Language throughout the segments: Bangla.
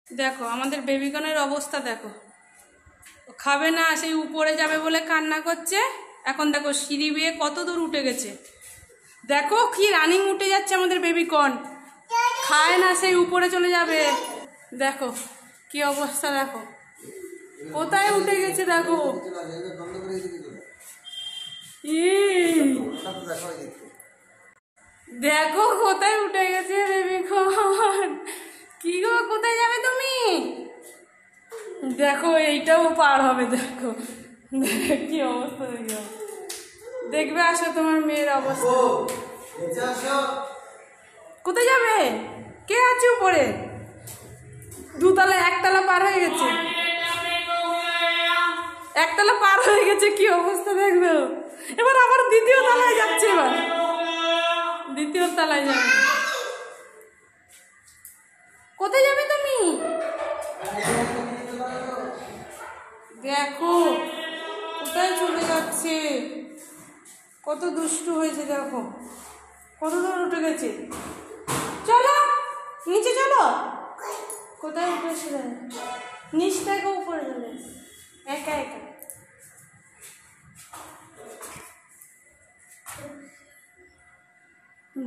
দেখো আমাদের বেবিকনের অবস্থা দেখো, খাবে না, সেই উপরে যাবে বলে কান্না করছে। এখন দেখো সিঁড়ি বেয়ে কত দূর উঠে গেছে, দেখো কি রানিং উঠে যাচ্ছে আমাদের বেবিকন, খায় না, সেই উপরে চলে যাবে। দেখো কি অবস্থা, দেখো কোথায় উঠে গেছে, দেখো দেখো কোথায় উঠে গেছে বেবিকন। কি গো, কোথায় যাবে তুমি? দেখো এইটাও পার হবে, দেখো কি অবস্থা, দেখো দেখবে, আসো তোমার মেয়ের অবস্থা। কোথায় যাবে? কে আছে উপরে? দুতলা, একতলা পার হয়ে গেছে, একতলা পার হয়ে গেছে, কি অবস্থা দেখবে। এবার আবার দ্বিতীয় তলায় যাচ্ছে, এবার দ্বিতীয় তলায় যাবে। কোথায় যাবে তুমি? দেখো কোথায় চলে যাচ্ছে, কত দুষ্টু হয়েছে, দেখো কত দূর উঠে গেছে। চলো নিচে চলো, কোথায় উঠেছে, নিচ থেকে উপরে চলে একা একা।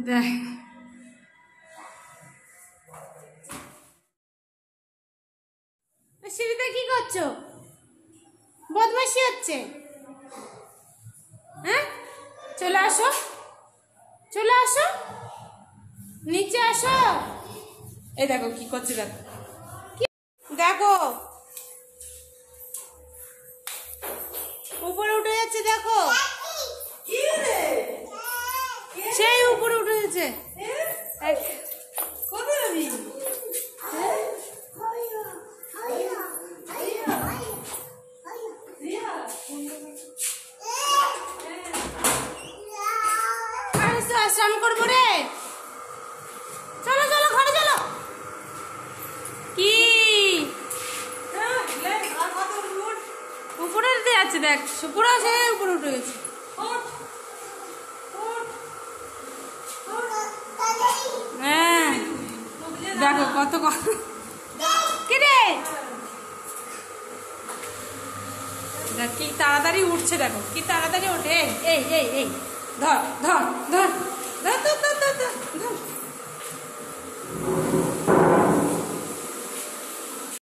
দেখ সিঁড়িতে কি করছো? বদমাইশি হচ্ছে, হ্যাঁ? চলে আসো, চলে আসো, নিচে আসো। এই দেখো কি করছে, দেখো দেখো উপরে উঠে যাচ্ছে, দেখো সেই উপরে উঠে যাচ্ছে। স্নান করবো রে, চলো চলো ঘরে চলো। কি উপরে আছে, দেখ পুরো সে উপরে উঠে গেছে। হ্যাঁ দেখো কত কি রে, দেখ কি তাড়াতাড়ি উঠছে, দেখো কি তাড়াতাড়ি ওঠে। এই এই এই ধর ধর ধর